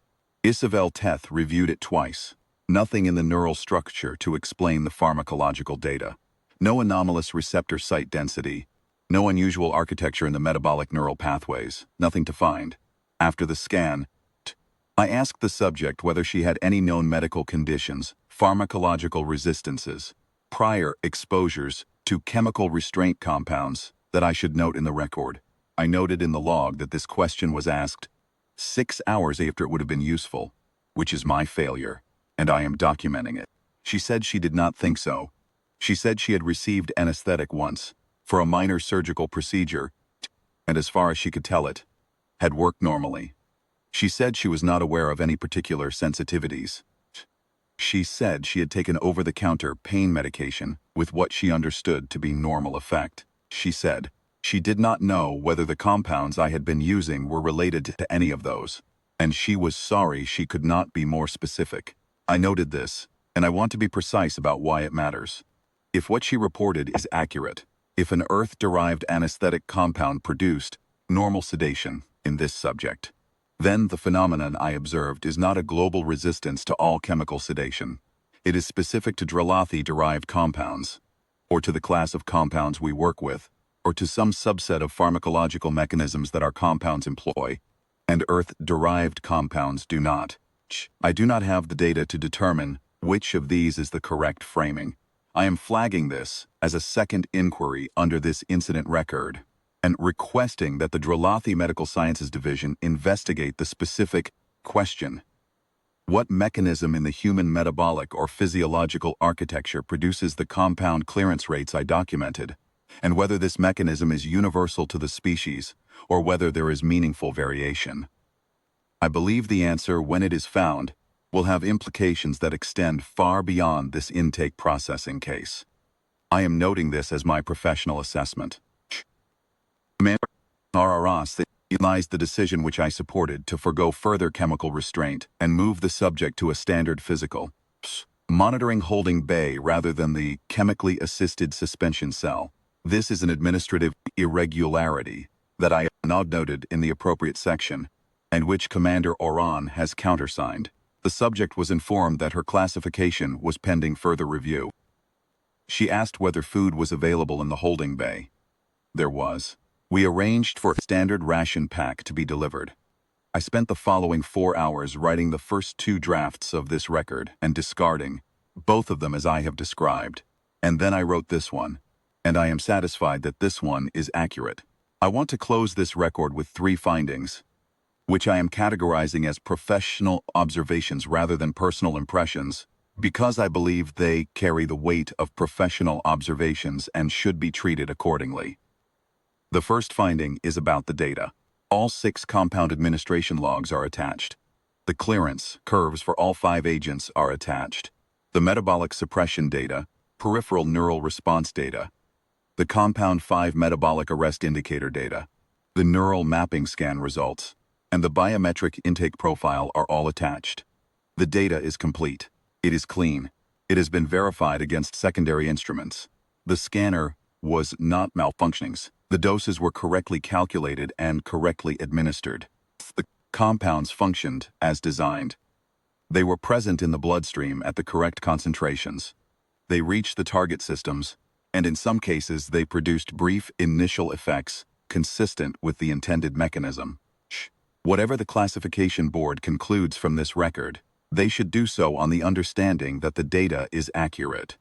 [SPEAKER 1] Isabel Teth reviewed it twice. Nothing in the neural structure to explain the pharmacological data. No anomalous receptor site density. No unusual architecture in the metabolic neural pathways. Nothing to find. After the scan, I asked the subject whether she had any known medical conditions, pharmacological resistances, prior exposures to chemical restraint compounds that I should note in the record. I noted in the log that this question was asked 6 hours after it would have been useful, which is my failure, and I am documenting it. She said she did not think so. She said she had received anesthetic once, for a minor surgical procedure, and as far as she could tell it, had worked normally. She said she was not aware of any particular sensitivities. She said she had taken over-the-counter pain medication with what she understood to be normal effect. She said she did not know whether the compounds I had been using were related to any of those, and she was sorry she could not be more specific. I noted this, and I want to be precise about why it matters. If what she reported is accurate, if an earth-derived anesthetic compound produced normal sedation in this subject, then the phenomenon I observed is not a global resistance to all chemical sedation. It is specific to Dralathi-derived compounds, or to the class of compounds we work with, or to some subset of pharmacological mechanisms that our compounds employ, and earth-derived compounds do not. I do not have the data to determine which of these is the correct framing. I am flagging this as a second inquiry under this incident record and requesting that the Dralathi Medical Sciences Division investigate the specific question: what mechanism in the human metabolic or physiological architecture produces the compound clearance rates I documented, and whether this mechanism is universal to the species or whether there is meaningful variation. I believe the answer, when it is found, will have implications that extend far beyond this intake processing case. I am noting this as my professional assessment. Commander RRS realized the decision which I supported to forgo further chemical restraint and move the subject to a standard physical monitoring holding bay rather than the chemically assisted suspension cell. This is an administrative irregularity that I have noted in the appropriate section, and which Commander Oran has countersigned. The subject was informed that her classification was pending further review. She asked whether food was available in the holding bay. There was. We arranged for a standard ration pack to be delivered. I spent the following 4 hours writing the first 2 drafts of this record and discarding, both of them as I have described. And then I wrote this one, and I am satisfied that this one is accurate. I want to close this record with 3 findings, which I am categorizing as professional observations rather than personal impressions, because I believe they carry the weight of professional observations and should be treated accordingly. The first finding is about the data. All 6 compound administration logs are attached. The clearance curves for all 5 agents are attached. The metabolic suppression data, peripheral neural response data, the compound 5 metabolic arrest indicator data, the neural mapping scan results, and the biometric intake profile are all attached. The data is complete. It is clean. It has been verified against secondary instruments. The scanner was not malfunctioning. The doses were correctly calculated and correctly administered. The compounds functioned as designed. They were present in the bloodstream at the correct concentrations. They reached the target systems, and in some cases they produced brief initial effects consistent with the intended mechanism. Whatever the classification board concludes from this record, they should do so on the understanding that the data is accurate.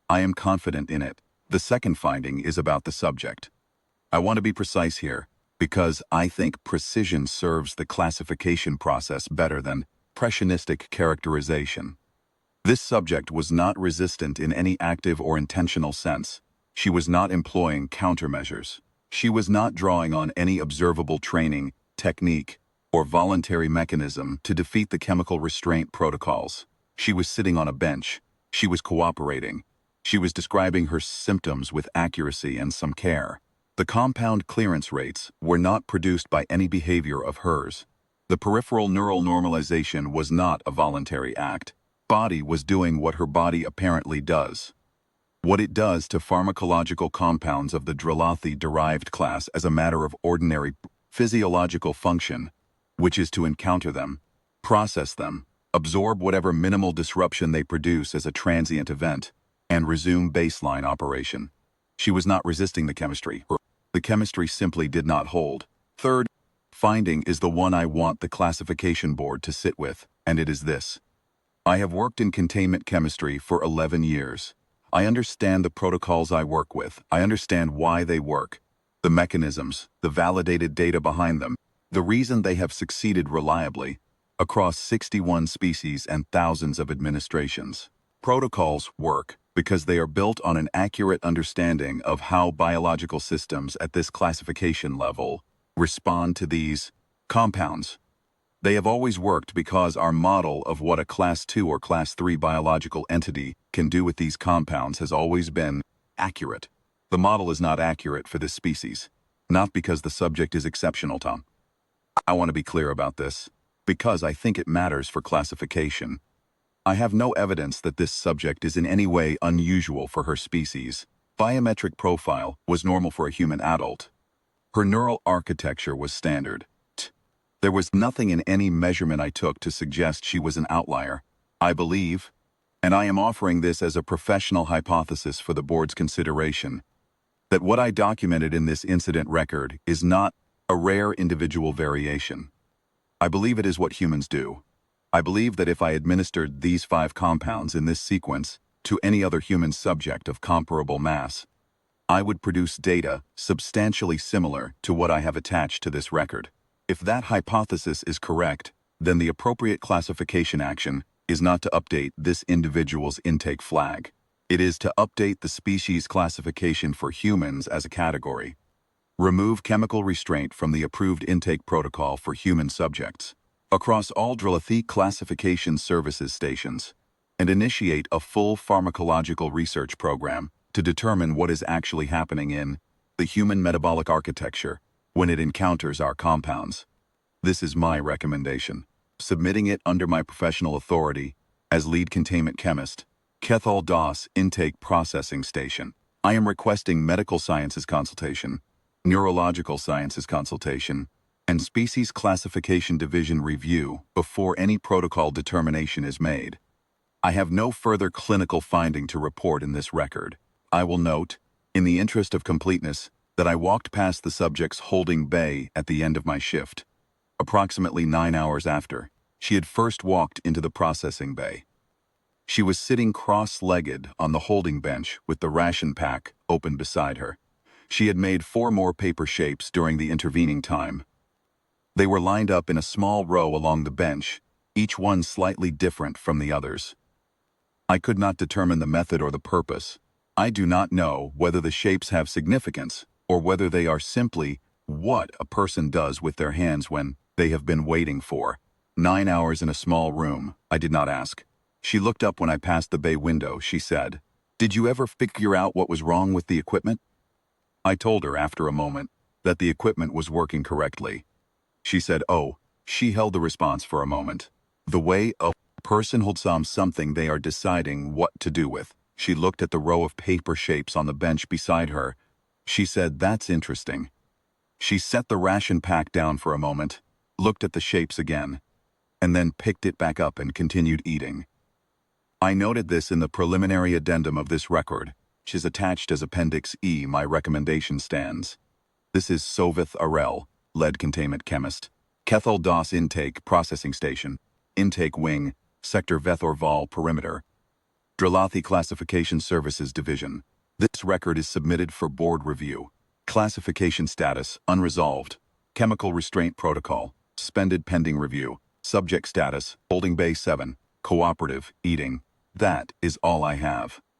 [SPEAKER 1] I am confident in it. The second finding is about the subject. I want to be precise here, because I think precision serves the classification process better than impressionistic characterization. This subject was not resistant in any active or intentional sense. She was not employing countermeasures. She was not drawing on any observable training, technique, or voluntary mechanism to defeat the chemical restraint protocols. She was sitting on a bench. She was cooperating. She was describing her symptoms with accuracy and some care. The compound clearance rates were not produced by any behavior of hers. The peripheral neural normalization was not a voluntary act. Body was doing what her body apparently does. What it does to pharmacological compounds of the Dralathi-derived class as a matter of ordinary physiological function, which is to encounter them, process them, absorb whatever minimal disruption they produce as a transient event, and resume baseline operation. She was not resisting the chemistry. The chemistry simply did not hold. Third finding is the one I want the classification board to sit with, and it is this. I have worked in containment chemistry for 11 years. I understand the protocols I work with. I understand why they work, the mechanisms, the validated data behind them, the reason they have succeeded reliably across 61 species and thousands of administrations. Protocols work because they are built on an accurate understanding of how biological systems at this classification level respond to these compounds. They have always worked because our model of what a Class 2 or Class 3 biological entity can do with these compounds has always been accurate. The model is not accurate for this species, not because the subject is exceptional, Tom. I want to be clear about this, because I think it matters for classification. I have no evidence that this subject is in any way unusual for her species. Biometric profile was normal for a human adult. Her neural architecture was standard. There was nothing in any measurement I took to suggest she was an outlier. I believe, and I am offering this as a professional hypothesis for the board's consideration, that what I documented in this incident record is not a rare individual variation. I believe it is what humans do. I believe that if I administered these 5 compounds in this sequence, to any other human subject of comparable mass, I would produce data substantially similar to what I have attached to this record. If that hypothesis is correct, then the appropriate classification action is not to update this individual's intake flag. It is to update the species classification for humans as a category. Remove chemical restraint from the approved intake protocol for human subjects across all Drillithy classification services stations, and initiate a full pharmacological research program to determine what is actually happening in the human metabolic architecture when it encounters our compounds. This is my recommendation, submitting it under my professional authority as lead containment chemist, Kethal Das Intake Processing Station. I am requesting medical sciences consultation, neurological sciences consultation, and species classification division review before any protocol determination is made. I have no further clinical finding to report in this record. I will note, in the interest of completeness, that I walked past the subject's holding bay at the end of my shift. Approximately 9 hours after, she had first walked into the processing bay. She was sitting cross-legged on the holding bench with the ration pack open beside her. She had made 4 more paper shapes during the intervening time. They were lined up in a small row along the bench, each one slightly different from the others. I could not determine the method or the purpose. I do not know whether the shapes have significance or whether they are simply what a person does with their hands when they have been waiting for 9 hours in a small room. I did not ask. She looked up when I passed the bay window. She said, "Did you ever figure out what was wrong with the equipment?" I told her after a moment that the equipment was working correctly. She said, "Oh." She held the response for a moment. "The way a person holds something they are deciding what to do with." She looked at the row of paper shapes on the bench beside her. She said, "That's interesting." She set the ration pack down for a moment, looked at the shapes again, and then picked it back up and continued eating. I noted this in the preliminary addendum of this record, which is attached as Appendix E. My recommendation stands. This is Sovith Arel, lead containment chemist, Kethal Das Intake Processing Station, Intake Wing, Sector Vethorval Perimeter, Drillithy Classification Services Division. This record is submitted for board review. Classification status, unresolved. Chemical restraint protocol, suspended pending review. Subject status, holding bay 7, cooperative, eating. That is all I have.